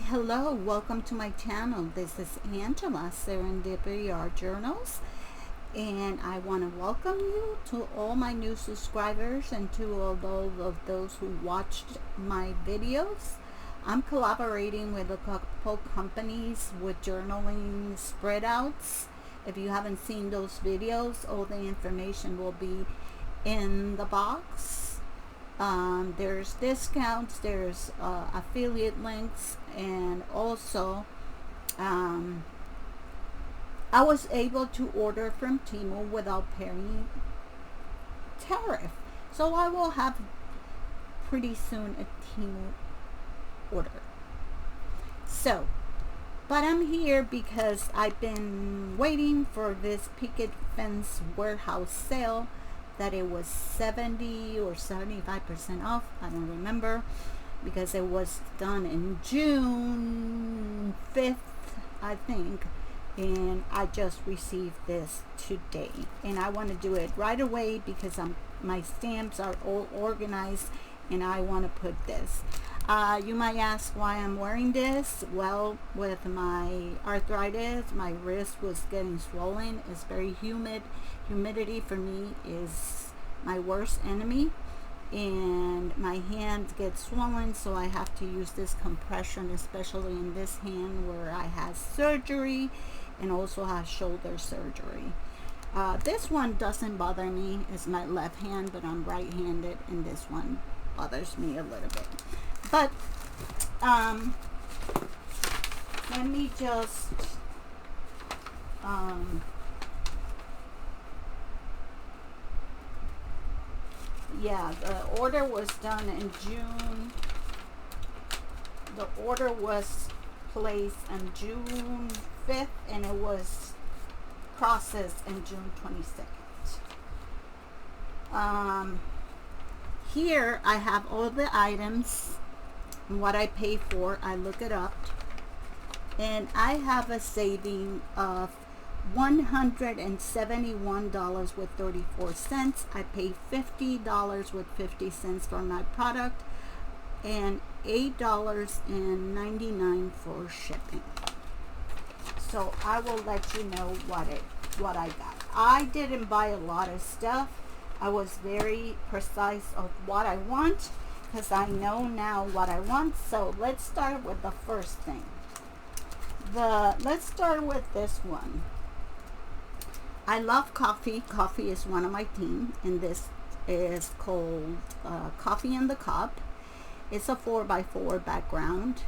hello, welcome to my channel. This is Angela Serendpity Art Journals, and I want to welcome you to all my new subscribers and to all those who watched my videos. I'm collaborating with a couple companies with journaling spread outs. If you haven't seen those videos, all the information will be in the box. There's discounts, there's affiliate links, and also I was able to order from Temu without paying tariff. So I will have pretty soon a Temu order. So, but I'm here because I've been waiting for this Picket fence warehouse sale that it was 70 or 75% off. I don't remember, because it was done in June 5th, I think, and I just received this today, and I want to do it right away because my stamps are all organized and I want to put this. You might ask why I'm wearing this. Well, with my arthritis, my wrist was getting swollen. It's very humid. Humidity for me is my worst enemy, and my hand gets swollen, so I have to use this compression, especially in this hand where I had surgery and also have shoulder surgery. This one doesn't bother me. It's my left hand, but I'm right-handed, and this one bothers me a little bit. But let me just yeah, the order was done in June. The order was placed on June 5th and it was processed in June 22nd. Here I have all the items and what I pay for. I look it up, and I have a saving of $171.34. I pay $50.50 for my product and $8.99 for shipping. So I will let you know what I got. I didn't buy a lot of stuff. I was very precise of what I want because I know now what I want. So let's start with the first thing. Let's start with this one. I love coffee. Coffee is one of my theme, and this is called Coffee in the Cup. It's a 4x4 background.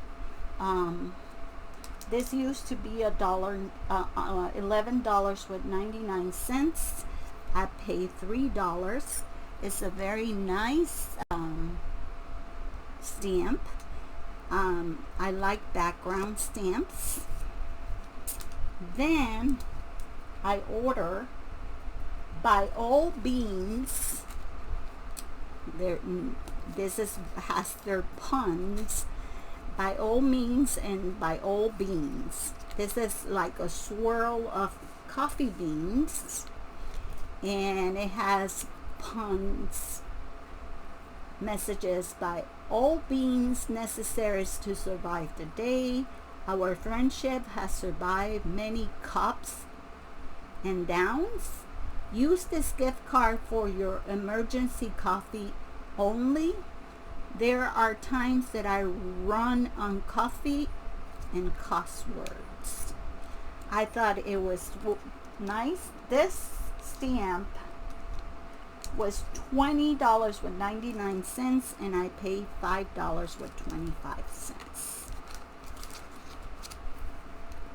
This used to be $11.99. I pay $3. It's a very nice stamp. I like background stamps. Then I order By All Beans. Has their puns. By All Means and By All Beans. This is like a swirl of coffee beans, and it has puns, messages. By all beans necessary to survive the day. Our friendship has survived many cups and downs. Use this gift card for your emergency coffee only. There are times that I run on coffee and crosswords. I thought it was nice. This stamp was $20.99 and I paid $5.25.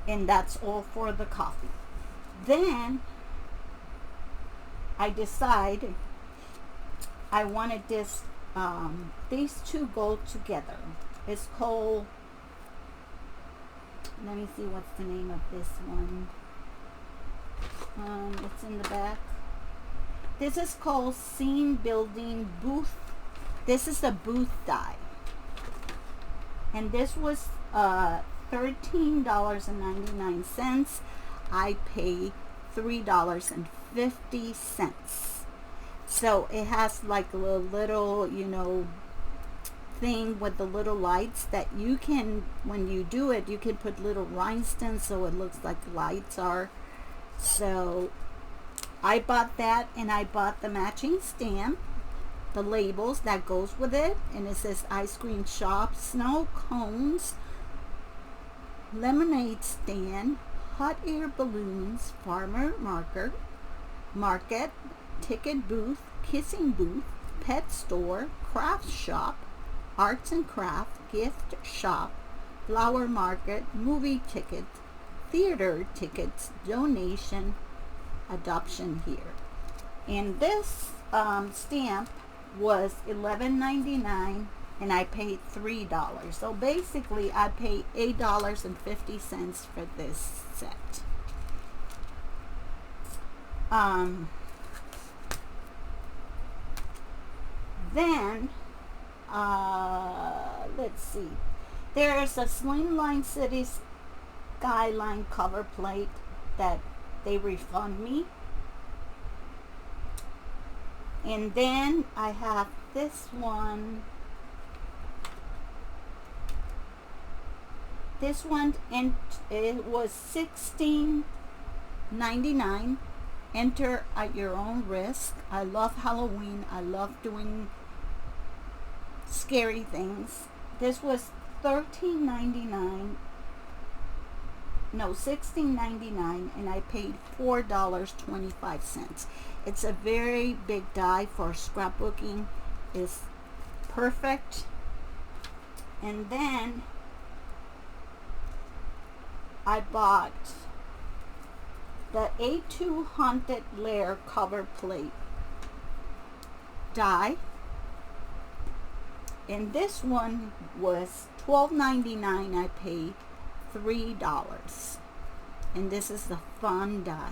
And that's all for the coffee. Then I decided I wanted this, these two go together. It's called, let me see what's the name of this one. It's in the back. This is called Scene Building Booth. This is a booth die. And this was $13.99. I pay $3.50. So it has like a little, thing with the little lights that you can, when you do it, you can put little rhinestones so it looks like lights are. So I bought that, and I bought the matching stamp, the labels that goes with it, and it says ice cream shop, snow cones, lemonade stand, hot air balloons, farmer market, ticket booth, kissing booth, pet store, craft shop, arts and craft, gift shop, flower market, movie ticket, theater tickets, donation, adoption here. And this stamp was $11.99, and I paid $3. So basically I paid $8.50 for this set. Then let's see, there's a Slimline City Skyline cover plate that they refund me. And then I have this one. This one, and it was $16.99. Enter at your own risk. I love Halloween. I love doing scary things. This was $13.99. No, $16.99, and I paid $4.25. It's a very big die for scrapbooking. It's perfect. And then I bought the A2 Haunted Lair cover plate die, and this one was $12.99. I paid $3, and this is the fun die.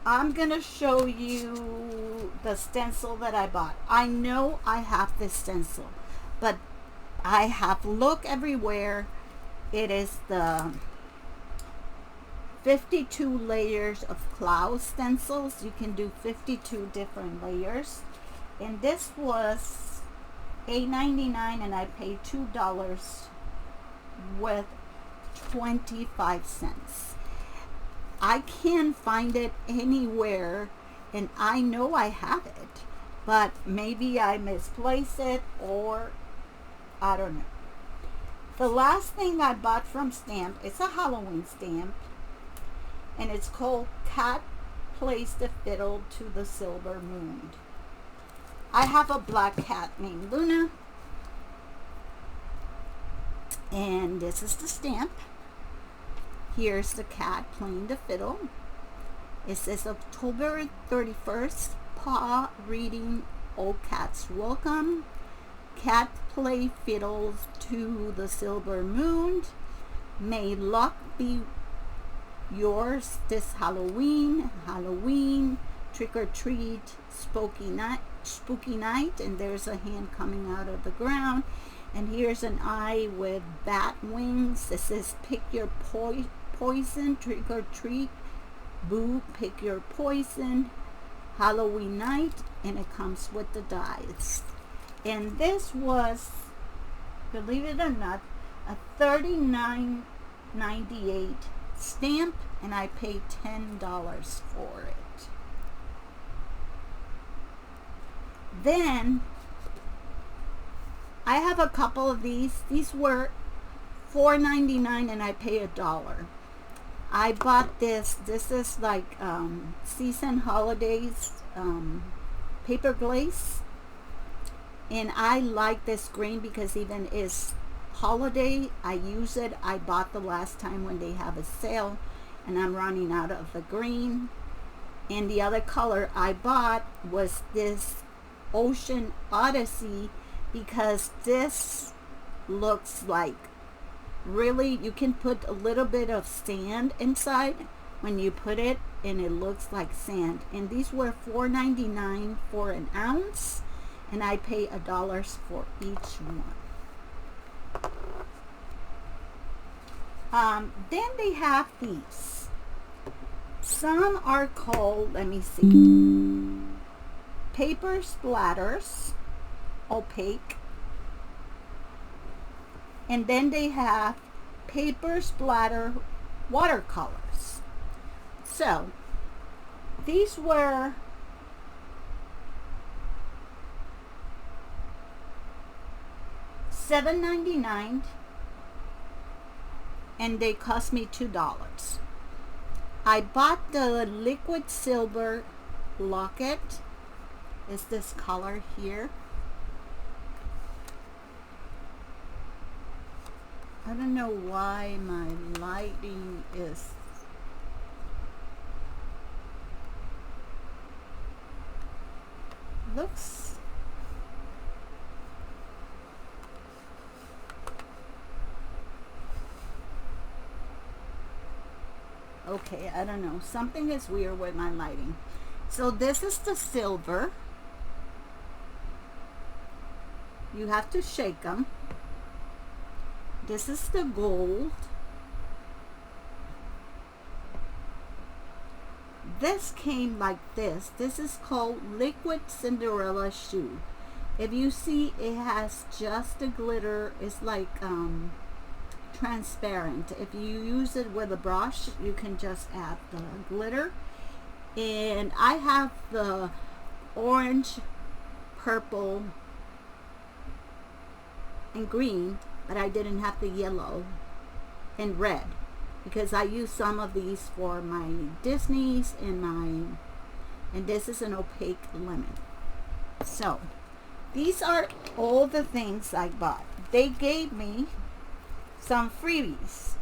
I'm gonna show you the stencil that I bought. I know I have this stencil, but I have looked everywhere. It is the 52 layers of cloud stencils. You can do 52 different layers, and this was $8.99, and I paid $2 with 25 cents. I can't find it anywhere, and I know I have it, but maybe I misplaced it, or I don't know. The last thing I bought from Stamp is a Halloween stamp, and it's called Cat Plays the Fiddle to the Silver Moon. I have a black cat named Luna, and this is the stamp. Here's the cat playing the fiddle. It says October 31st, paw reading, all cats welcome. Cat play fiddles to the silver moon. May luck be yours this Halloween. Halloween, trick or treat, spooky night, and there's a hand coming out of the ground. And here's an eye with bat wings. It says pick your poison, trick or treat, boo, pick your poison, Halloween night, and it comes with the dice. And this was, believe it or not, a $39.98 stamp, and I paid $10 for it. Then I have a couple of these. These were $4.99, and I paid $1. I bought this. This is like season holidays paper glaze, and I like this green because even is holiday. I use it. I bought the last time when they have a sale, and I'm running out of the green. And the other color I bought was this Ocean Odyssey, because this looks like, really, you can put a little bit of sand inside when you put it, and it looks like sand. And these were $4.99 for an ounce, and I pay $1 for each one. Then they have these. Some are called, let me see, paper splatters, opaque. And then they have paper splatter watercolors. So these were $7.99 and they cost me $2. I bought the liquid silver locket. Is this color here? I don't know why my lighting is looks okay, I don't know, something is weird with my lighting. So this is the silver. You have to shake them. This is the gold. This came like this. This is called Liquid Cinderella Shoe. If you see, it has just the glitter. It's like transparent. If you use it with a brush, you can just add the glitter. And I have the orange, purple, and green, but I didn't have the yellow and red because I used some of these for my Disney's and this is an opaque lemon. So these are all the things I bought. They gave me some freebies.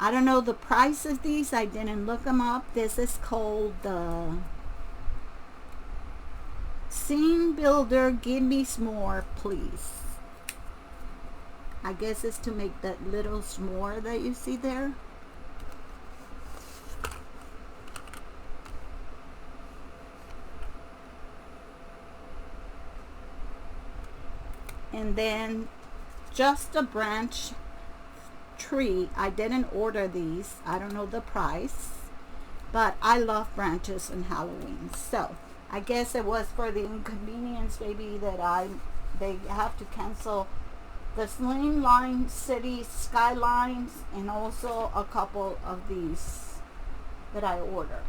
I don't know the price of these. I didn't look them up. This is called the Scene Builder Give Me S'more Please. I guess it's to make that little s'more that you see there. And then just a branch tree. I didn't order these. I don't know the price, but I love branches on Halloween. So I guess it was for the inconvenience maybe that they have to cancel the Slimline City Skylines and also a couple of these that I ordered.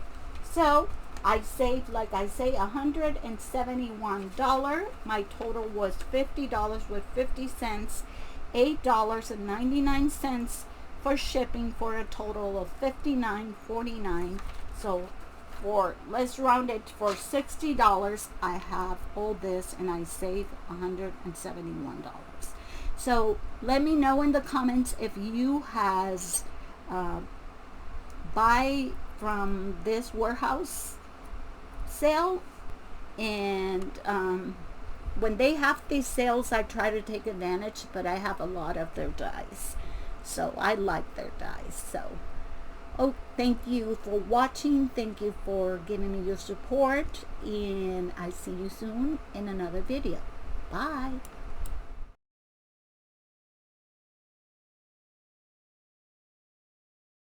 So I saved, like I say, $171. My total was $50 with 50 cents, $8.99 for shipping for a total of $59.49. So let's round it for $60. I have all this and I saved $171. So let me know in the comments if you has buy from this warehouse sale, and when they have these sales I try to take advantage, but I have a lot of their dies, so I like their dies. So thank you for watching, thank you for giving me your support, and I see you soon in another video. Bye.